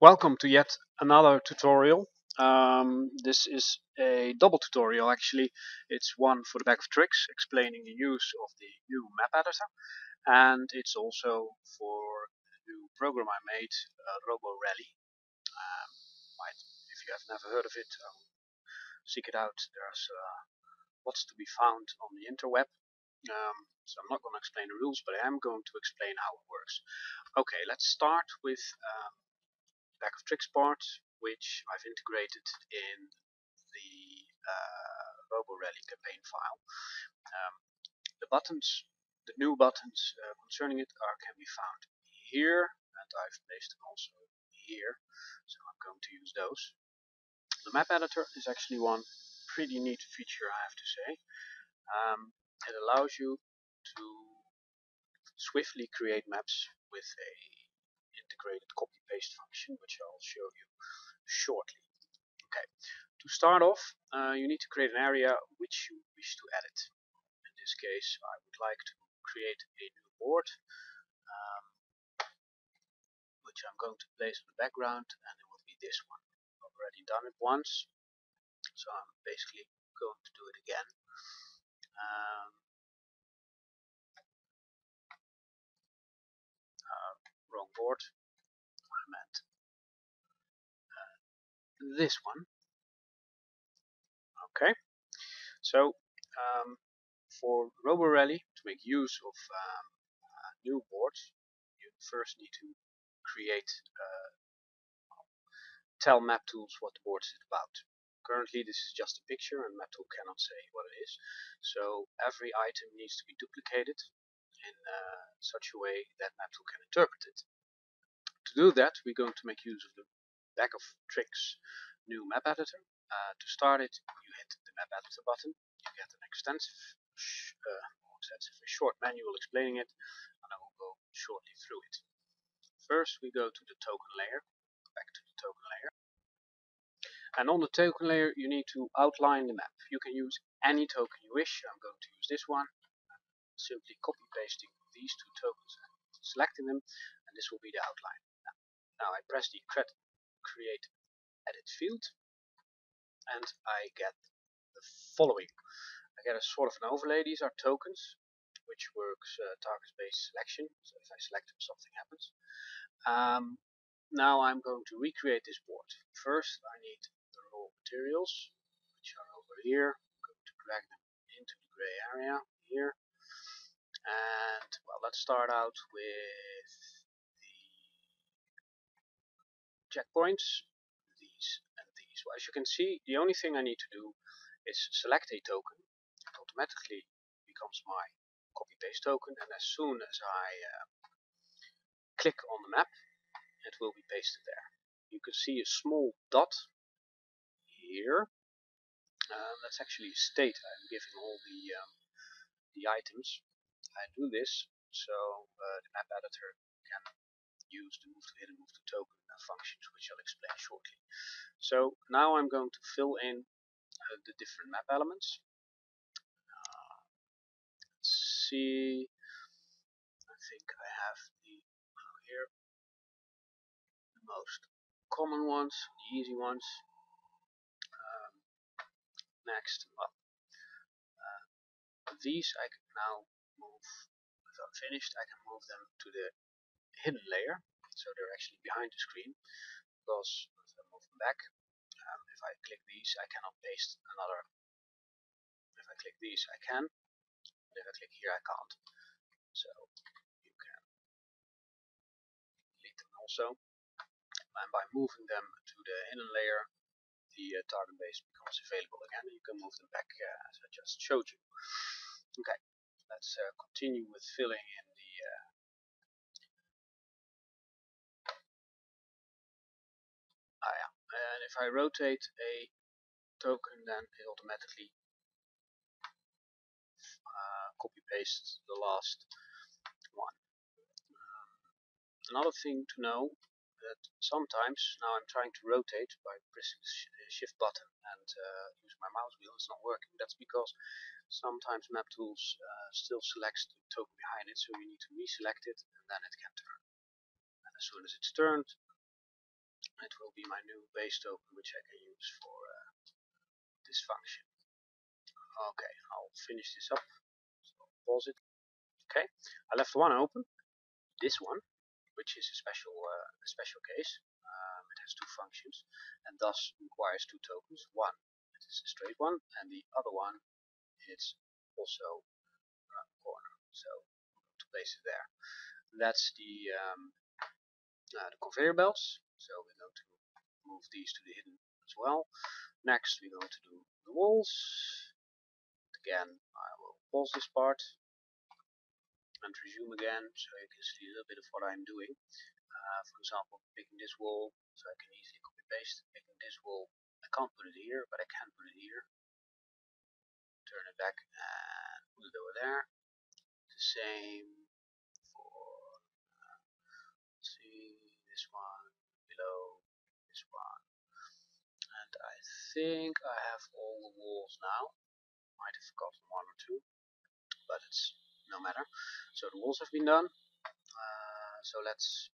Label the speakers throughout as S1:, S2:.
S1: Welcome to yet another tutorial. This is a double tutorial actually. It's one for the bag of tricks explaining the use of the new map editor, and it's also for a new program I made, Roborally. If you have never heard of it, seek it out. There's lots to be found on the interweb. So I'm not going to explain the rules, but I am going to explain how it works. Okay, let's start with bag of tricks part, which I've integrated in the Roborally campaign file. The buttons, the new buttons concerning it can be found here, and I've placed them also here, so I'm going to use those. The map editor is actually one pretty neat feature, I have to say. It allows you to swiftly create maps with a integrated copy-paste function, which I'll show you shortly. Okay, to start off, you need to create an area which you wish to edit. In this case, I would like to create a new board, which I'm going to place on the background, and it will be this one. I've already done it once, so I'm basically going to do it again. Wrong board. I meant this one. Okay, so for Roborally, to make use of new boards, you first need to create tell Maptool what the board is about. Currently this is just a picture and Maptool cannot say what it is, so every item needs to be duplicated in such a way that Maptool can interpret it. To do that, we're going to make use of the bag of tricks new map editor. To start it, you hit the map editor button, you get an a short manual explaining it, and I will go shortly through it. First we go to the token layer, back to the token layer. And on the token layer you need to outline the map. You can use any token you wish. I'm going to use this one. Simply copy pasting these two tokens and selecting them, and this will be the outline. Now I press the create edit field, and I get the following. I get a sort of an overlay. These are tokens which works target-based selection, so if I select them something happens. Now I'm going to recreate this board. First I need the raw materials, which are over here. I'm going to drag them into the gray area here. And well, let's start out with the checkpoints, these and these. Well, as you can see, the only thing I need to do is select a token. It automatically becomes my copy-paste token, and as soon as I click on the map, it will be pasted there. You can see a small dot here. That's actually a state I'm giving all the items. I do this so the map editor can use the move to hidden, move to token functions, which I'll explain shortly. So now I'm going to fill in the different map elements. Let's see. I think I have here the most common ones, the easy ones. Next, well, these I can now move. If I'm finished, I can move them to the hidden layer, so they're actually behind the screen. Because if I move them back, if I click these, I cannot paste another. If I click these, I can. But if I click here, I can't. So you can delete them also. And by moving them to the hidden layer, the target base becomes available again. You can move them back as I just showed you. Okay, let's continue with filling in the and if I rotate a token, then it automatically copy pastes the last one. Another thing to know that sometimes now I'm trying to rotate by pressing the shift button and use my mouse wheel. It's not working. That's because sometimes Maptool still selects the token behind it, so you need to reselect it and then it can turn. And as soon as it's turned, it will be my new base token which I can use for this function. Okay, I'll finish this up. So pause it. Okay, I left one open, this one, which is a special case. It has two functions and thus requires two tokens. One, it is a straight one, and the other one, it's also around the corner. So to place it there. That's the conveyor belts. So we're going to move these to the hidden as well. Next, we're going to do the walls. Again, I will pause this part and resume again, so you can see a little bit of what I'm doing. For example, picking this wall, so I can easily copy paste. Picking this wall, I can't put it here, but I can put it here. Turn it back and put it over there. The same for see this one below this one, and I think I have all the walls now. Might have forgotten one or two, but it's no matter. So the walls have been done. So let's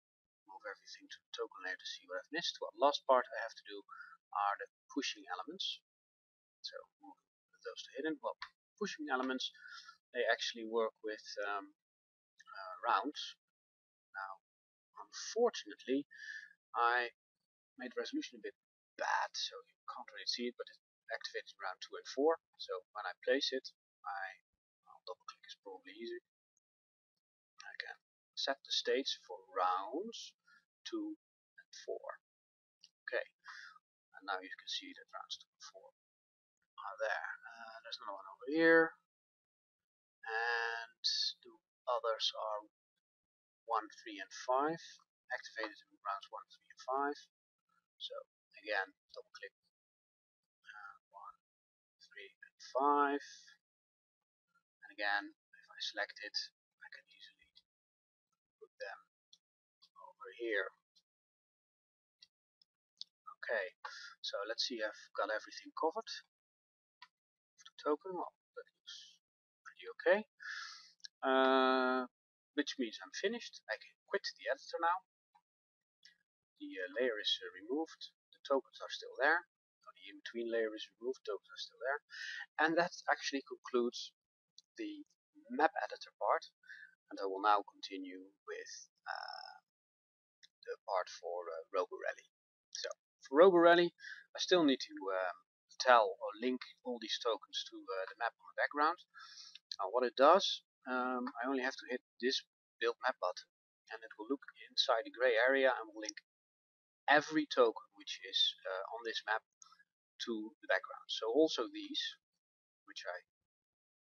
S1: move everything to the token layer to see what I've missed. Well, the last part I have to do are the pushing elements. So move those to hidden. Well, pushing elements, they actually work with rounds. Now, unfortunately, I made the resolution a bit bad, so you can't really see it, but it activates round 2 and 4. So when I place it, I'll double click is probably easy. I can set the states for rounds 2 and 4. Okay, and now you can see that rounds 2 and 4 are there. There's another one over here, and the others are 1, 3, and 5, activated in rounds 1, 3, and 5. So again, double click 1, 3, and 5, and again, if I select it, I can easily put them over here. Okay, so let's see, I've got everything covered. The token, well, that looks pretty okay. Which means I'm finished. I can quit the editor now. The layer is removed. The tokens are still there. The in-between layer is removed. Tokens are still there. And that actually concludes the map editor part. And I will now continue with the part for Roborally. So for Roborally, I still need to tell or link all these tokens to the map on the background. What it does, I only have to hit this build map button, and it will look inside the gray area and will link every token which is on this map to the background. So also these, which I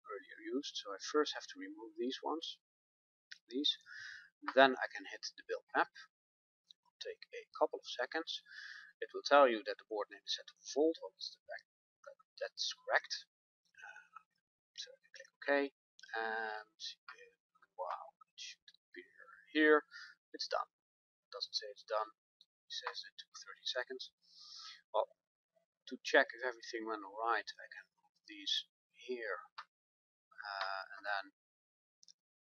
S1: earlier used. So I first have to remove these ones, these. Then I can hit the build map. It will take a couple of seconds. It will tell you that the board name is set to default. Well, that's correct. So you click OK, and wow, it should appear here. It's done. It doesn't say it's done. It says it took 30 seconds. Well, to check if everything went alright, I can move these here and then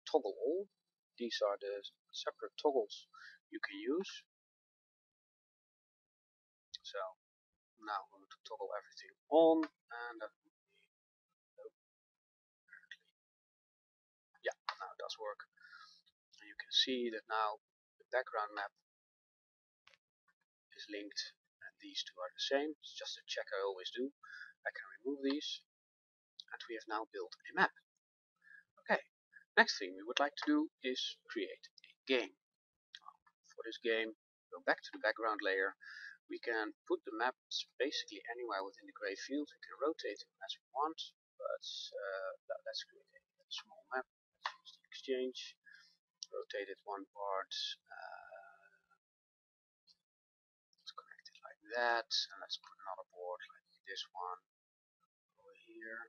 S1: toggle all. These are the separate toggles you can use. So now I'm going to toggle everything on, and that would be yeah, now it does work. And you can see that now the background map is linked, and these two are the same. It's just a check I always do. I can remove these, and we have now built a map. Okay, next thing we would like to do is create a game. For this game, go back to the background layer. We can put the maps basically anywhere within the gray field. We can rotate them as we want, but let's create a small map. Let's use the exchange. Rotate it one part. Let's connect it like that, and let's put another board like this one over here.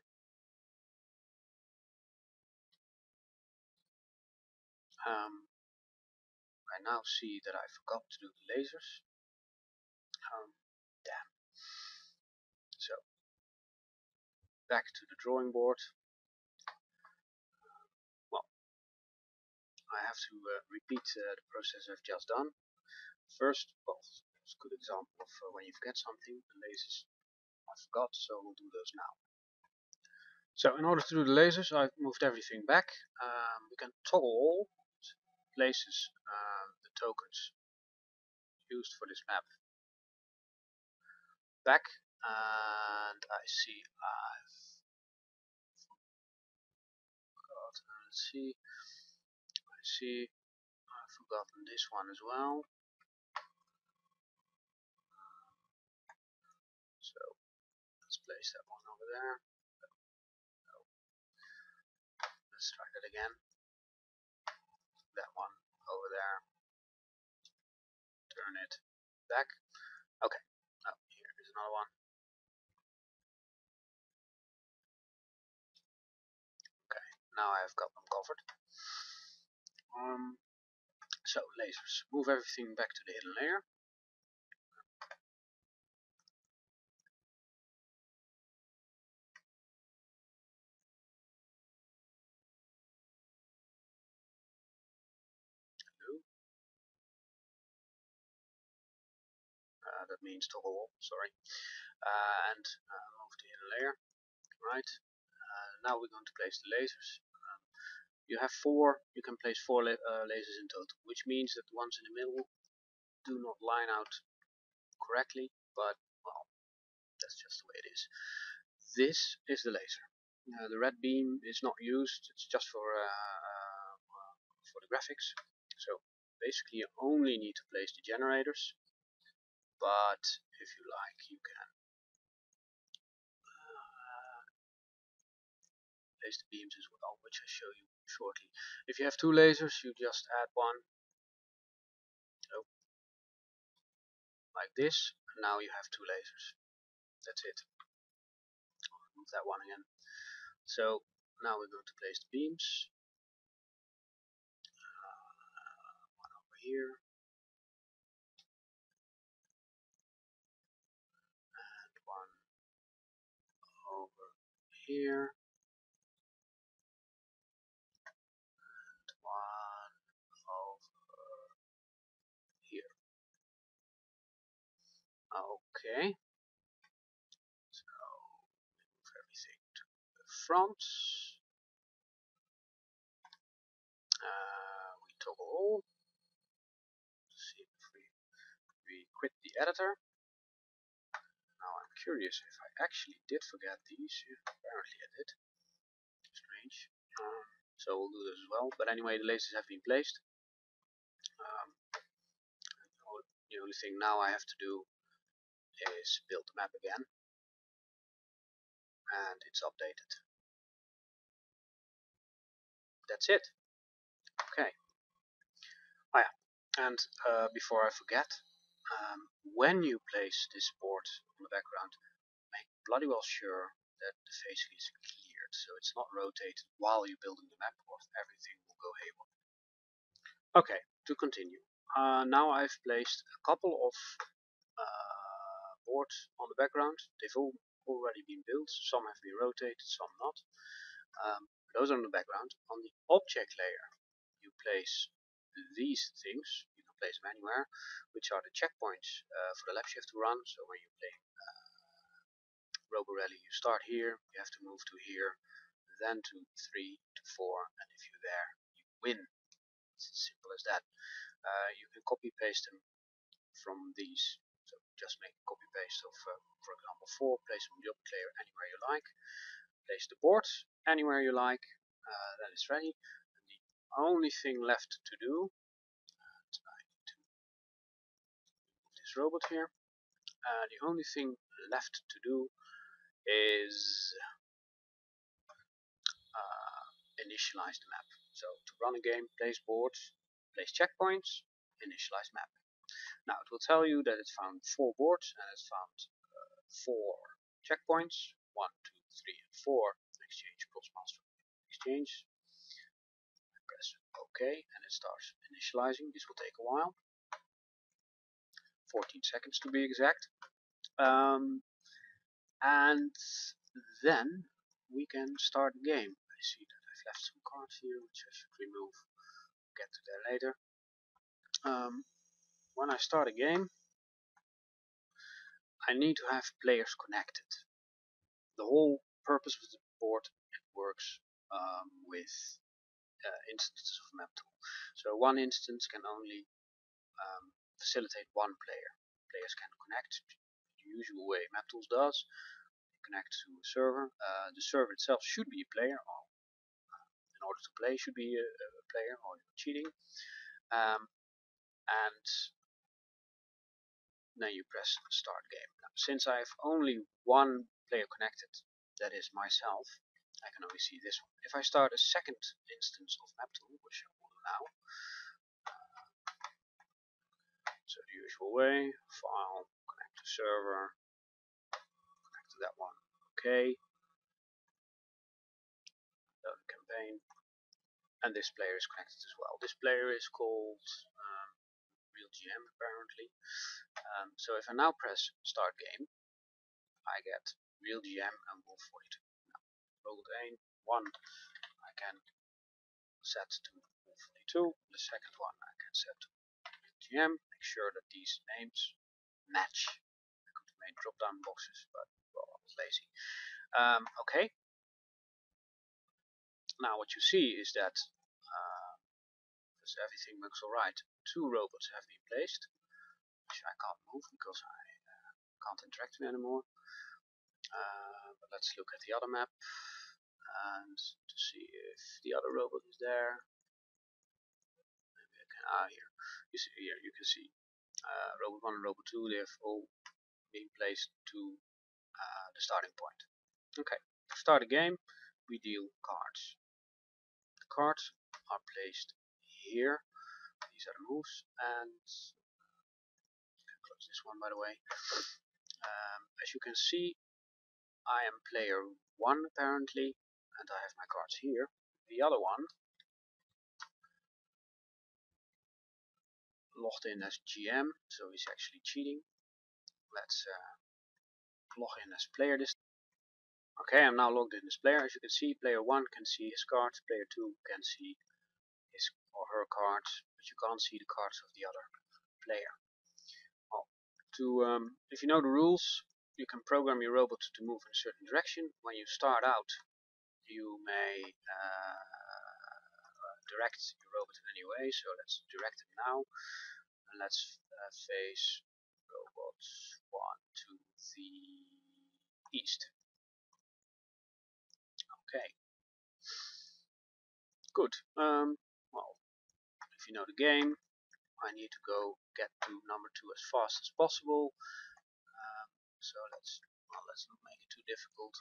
S1: I now see that I forgot to do the lasers. Damn. So back to the drawing board. Well, I have to repeat the process I've just done. First, well, let's good example of when you forget something. The lasers I forgot, so we'll do those now. So in order to do the lasers, I've moved everything back. We can toggle places the tokens used for this map back, and I see I've got, I've forgotten this one as well. So let's place that one over there. Let's try that again. That one over there. Turn it back. Okay. Oh, here is another one. Okay. Now I've got them covered. So lasers. Move everything back to the hidden layer. That means toggle, sorry. And move to the hidden layer. Right. Now we're going to place the lasers. You have four. You can place four lasers in total, which means that the ones in the middle do not line out correctly, but well, that's just the way it is. This is the laser. The red beam is not used. It's just for the graphics. So basically, you only need to place the generators. But if you like, you can place the beams as well, which I show you shortly. If you have two lasers, you just add one, like this, and now you have two lasers. That's it. I'll remove that one again. So now we're going to place the beams. One over here, and one over here, and one over here. Okay. So move everything to the front. We toggle all. See if we quit the editor. Now I'm curious if I actually did forget these. Apparently I did. Strange. So we'll do this as well. But anyway, the lasers have been placed. The only thing now I have to do is build the map again. And it's updated. That's it. Okay. Oh yeah. And before I forget, when you place this board on the background, make bloody well sure that the facing is cleared, so it's not rotated while you're building the map, or everything will go haywire. Okay, to continue. Now I've placed a couple of boards on the background. They've all already been built. Some have been rotated, some not. Those are on the background. On the object layer, you place these things. You can place them anywhere, which are the checkpoints for the laps you have to run. So when you play Roborally, you start here, you have to move to here, then to 3 to 4, and if you're there, you win. It's as simple as that. You can copy paste them from these. So just make a copy paste of, for example, 4, place them on the object layer anywhere you like, place the board anywhere you like, then it's ready. And the only thing left to do, and I need to move this robot here, the only thing left to do is initialize the map. So to run a game, place boards, place checkpoints, initialize map. Now it will tell you that it's found 4 boards and it's found 4 checkpoints, 1, 2, 3, and 4. Exchange, cross-master exchange. Press OK and it starts initializing. This will take a while, 14 seconds to be exact. And then we can start the game. I see that I've left some cards here, which I should remove. Get to that later. When I start a game, I need to have players connected. The whole purpose of the board, it works with instances of Maptool. So one instance can only facilitate one player. Players can connect the usual way Maptools does. You connect to a server. The server itself should be a player, or in order to play should be a player, or you're cheating. And then you press start game. Now, since I have only one player connected, that is myself, I can only see this one. If I start a second instance of Maptool, which I will do now, so the usual way, file, connect to server, connect to that one, okay, load the campaign, and this player is connected as well. This player is called real GM apparently. So if I now press start game, I get real GM and Wolf 42. Now, rolled aim 1 I can set to Wolf 42, the second one I can set to real GM. Make sure that these names match. I could have made drop down boxes, but well, I was lazy. Okay. Now what you see is that everything looks alright. 2 robots have been placed, which I can't move because I can't interact with anymore. But let's look at the other map and to see if the other robot is there. Maybe I can, here. You see here, you can see robot 1 and robot 2, they have all been placed to the starting point. Okay, to start a game, we deal cards. The cards are placed here. These are the moves, and close this one by the way. As you can see, I am player 1 apparently, and I have my cards here. The other one logged in as GM, so he's actually cheating. Let's log in as player this. Okay, I'm now logged in as player. As you can see, player 1 can see his cards, player 2 can see his or her cards, but you can't see the cards of the other player. Well, if you know the rules, you can program your robot to move in a certain direction. When you start out, you may direct your robot in any way, so let's direct him now, and let's face robot 1 to the east. Okay, good. Well, if you know the game, I need to go get to number 2 as fast as possible. So let's not make it too difficult.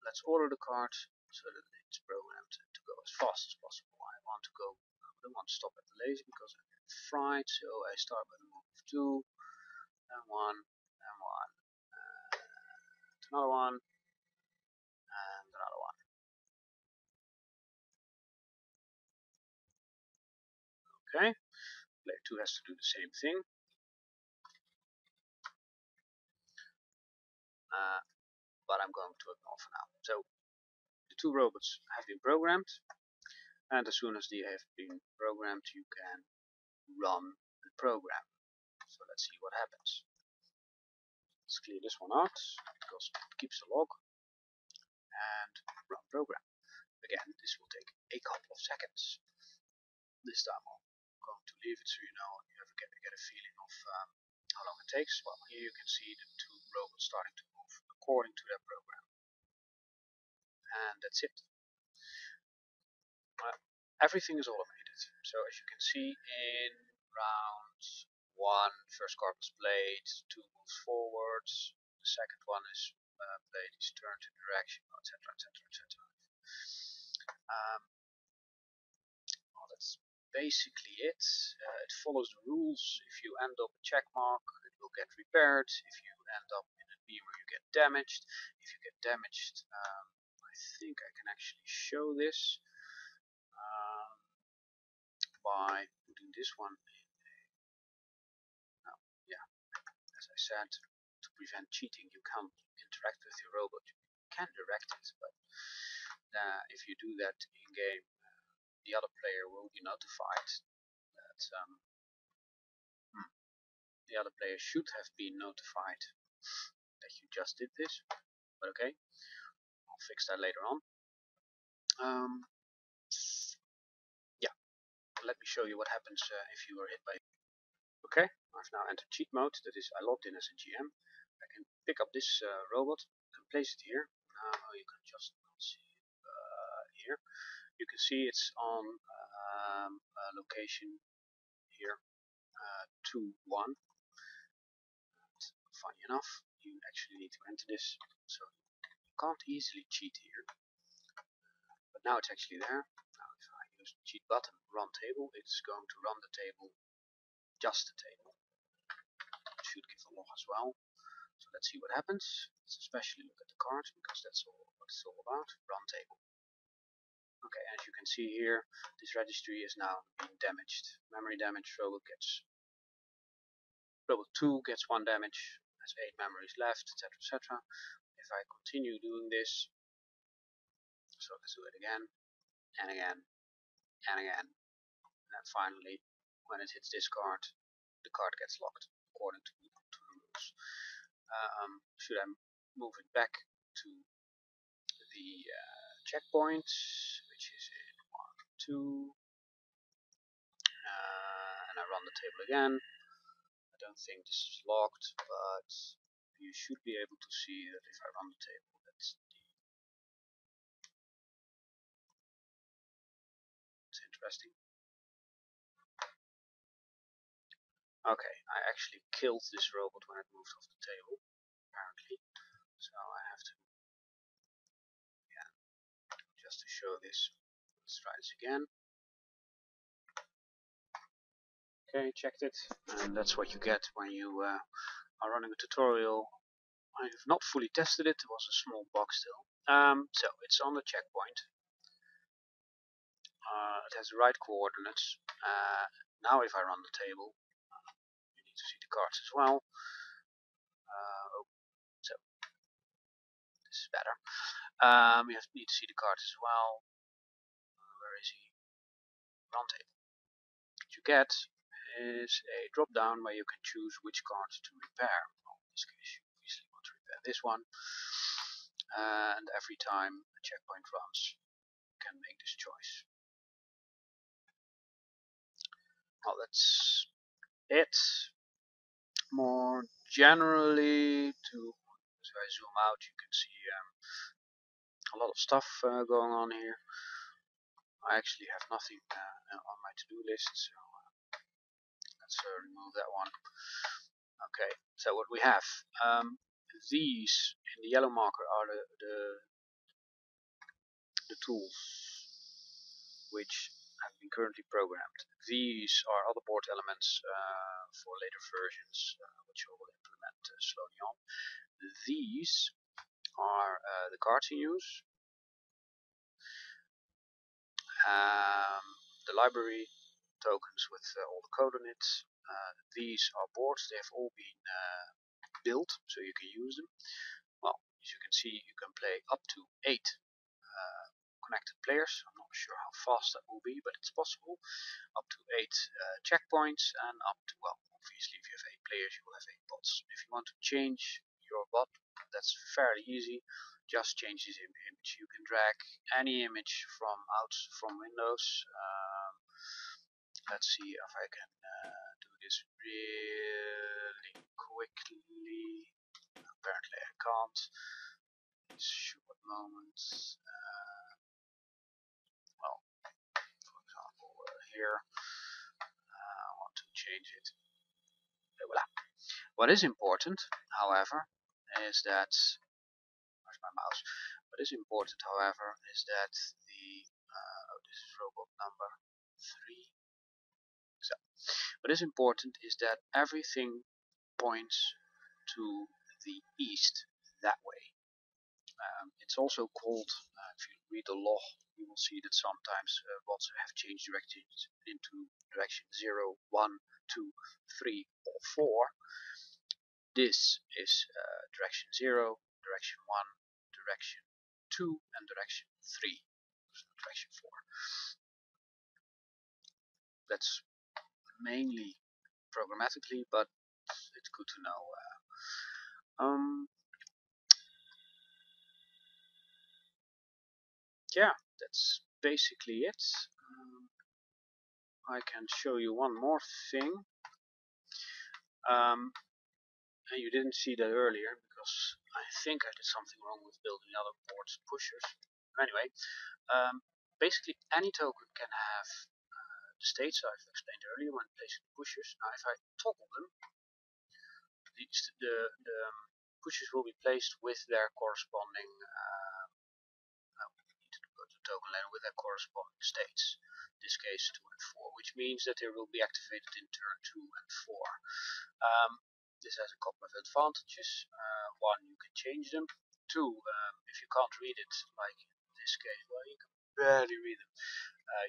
S1: Let's order the card so that it's programmed to go as fast as possible. I don't want to stop at the laser because I get fried, so I start with a move of 2, and 1, and 1, and another one, and another one. Okay, player 2 has to do the same thing. But I'm going to ignore for now. So the 2 robots have been programmed, and as soon as they have been programmed, you can run the program. So let's see what happens. Let's clear this one out because it keeps a log, and run program. Again, this will take a couple of seconds. This time I'm going to leave it so you know you ever get a feeling of how long it takes. Well, here you can see the 2 robots starting to move according to their program. And that's it. Everything is automated. So as you can see, in round 1, first card was played, 2 moves forwards, the second one is played, he's turned in direction, etc, etc, etc. Well, that's basically it. It follows the rules. If you end up a check mark, it will get repaired. If you end up in a beamer, you get damaged. If you get damaged, I think I can actually show this by putting this one in a, yeah, as I said, to prevent cheating, you can't interact with your robot. You can direct it, but if you do that in game, the other player will be notified that the other player should have been notified that you just did this, but okay, I'll fix that later on. Yeah, let me show you what happens if you are hit by. Okay, I've now entered cheat mode. That is, I logged in as a GM. I can pick up this robot and place it here. Now you can just see it here. You can see it's on location here 2-1. Funny enough, you actually need to enter this, so you can't easily cheat here. But now it's actually there. Now if I use the cheat button, run table, it's going to run the table, just the table. It should give a log as well. So let's see what happens. Let's especially look at the card, because that's all what it's all about. Run table. Okay, as you can see here, this registry is now being damaged. Memory damage, Robo 2 gets 1 damage, has 8 memories left, etc, etc. If I continue doing this, so let's do it again, and again, and again, and then finally, when it hits this card, the card gets locked, according to the rules. Should I move it back to the checkpoint, which is in 1, 2, and I run the table again. I don't think this is locked, but you should be able to see that if I run the table, it's interesting. Okay, I actually killed this robot when it moved off the table, apparently. So I have to, yeah, just to show this, let's try this again. Okay, checked it, and that's what you get when you are running a tutorial. I have not fully tested it, it was a small box still. So it's on the checkpoint. It has the right coordinates. Now if I run the table, you need to see the cards as well. So this is better. You need to see the cards as well. Where is he? Run table. What you get is a drop down where you can choose which cards to repair. Well, in this case you obviously want to repair this one, and every time a checkpoint runs you can make this choice. Well, that's it. More generally, as I zoom out, you can see a lot of stuff going on here. I actually have nothing on my to-do list, so let's remove that one. Okay, so what we have, these in the yellow marker are the tools which have been currently programmed. These are other board elements for later versions, which I will implement slowly on. These are the cards in use. The library tokens with all the coordinates. These are boards, they have all been built, so you can use them. Well, as you can see, you can play up to 8 connected players. I'm not sure how fast that will be, but it's possible. Up to 8 checkpoints, and up to, well, obviously if you have 8 players, you will have 8 bots. If you want to change your bot, that's fairly easy. Just change this image. You can drag any image from Windows. Let's see if I can do this really quickly. Apparently I can't. Short moments. Well, for example, here I want to change it. Voila. What is important, however, is that where's my mouse? What is important, however, is that the this is robot number 3. So, what is important is that everything points to the east that way. It's also called, if you read the log, you will see that sometimes bots have changed directions into direction 0, 1, 2, 3, or 4. This is direction 0, direction 1, direction 2, and direction 3. So direction 4. That's mainly programmatically, but it's good to know. yeah, that's basically it. I can show you one more thing. And you didn't see that earlier because I think I did something wrong with building the other board's pushers. Anyway, basically any token can have the states I've explained earlier when placing pushers. Now if I toggle them, the pushers will be placed with their corresponding go to token ladder with their corresponding states. In this case 2 and 4, which means that they will be activated in turn 2 and 4. This has a couple of advantages. One, you can change them. Two, if you can't read it, like in this case, well, you can barely read them.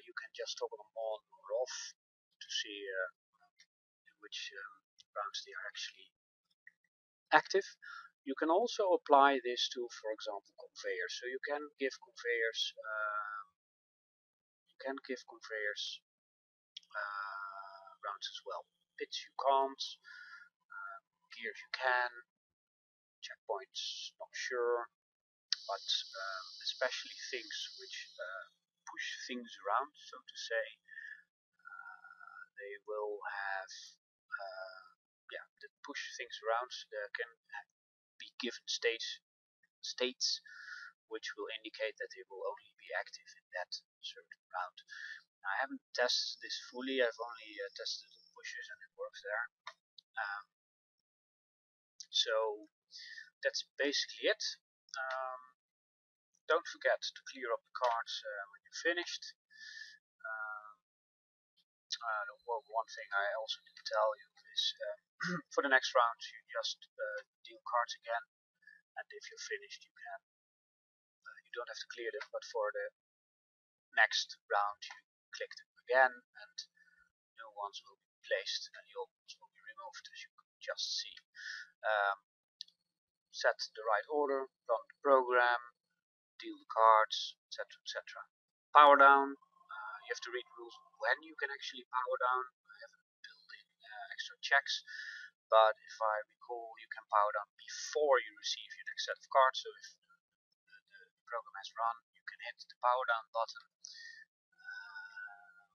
S1: You can just toggle them on or off to see in which rounds they are actually active. You can also apply this to, for example, conveyors. So you can give conveyors rounds as well. Pits you can't, gears you can, checkpoints not sure, but especially things which push things around, so to say, they will have that push things around. There can be given states which will indicate that they will only be active in that certain round. Now, I haven't tested this fully. I've only tested the pushes and it works there. So that's basically it. Don't forget to clear up the cards when you're finished. One thing I also didn't tell you is for the next round you just deal cards again, and if you're finished you don't have to clear them, but for the next round you click them again and new ones will be placed and the old ones will be removed, as you can just see. Set the right order, run the program, deal the cards, etc. etc. Power down. You have to read rules when you can actually power down. I haven't built in extra checks, but if I recall, you can power down before you receive your next set of cards. So if the program has run, you can hit the power down button.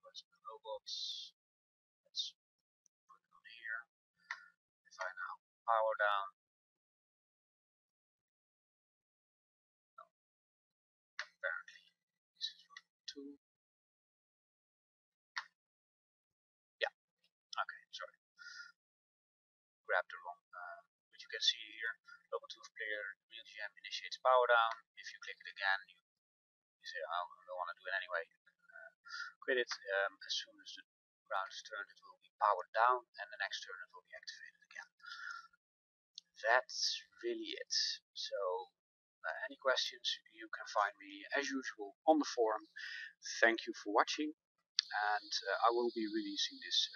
S1: Where's the robots? Let's put it on here. If I now power down, apparently this is Robo 2. Yeah, okay, sorry. Grabbed the wrong, but you can see here, Robo 2 player, real GM initiates power down. If you click it again, you say, oh, I don't want to do it anyway. Quit it. As soon as the round is turned, it will be powered down, and the next turn it will be activated again. That's really it. So, any questions, you can find me as usual on the forum. Thank you for watching, and I will be releasing this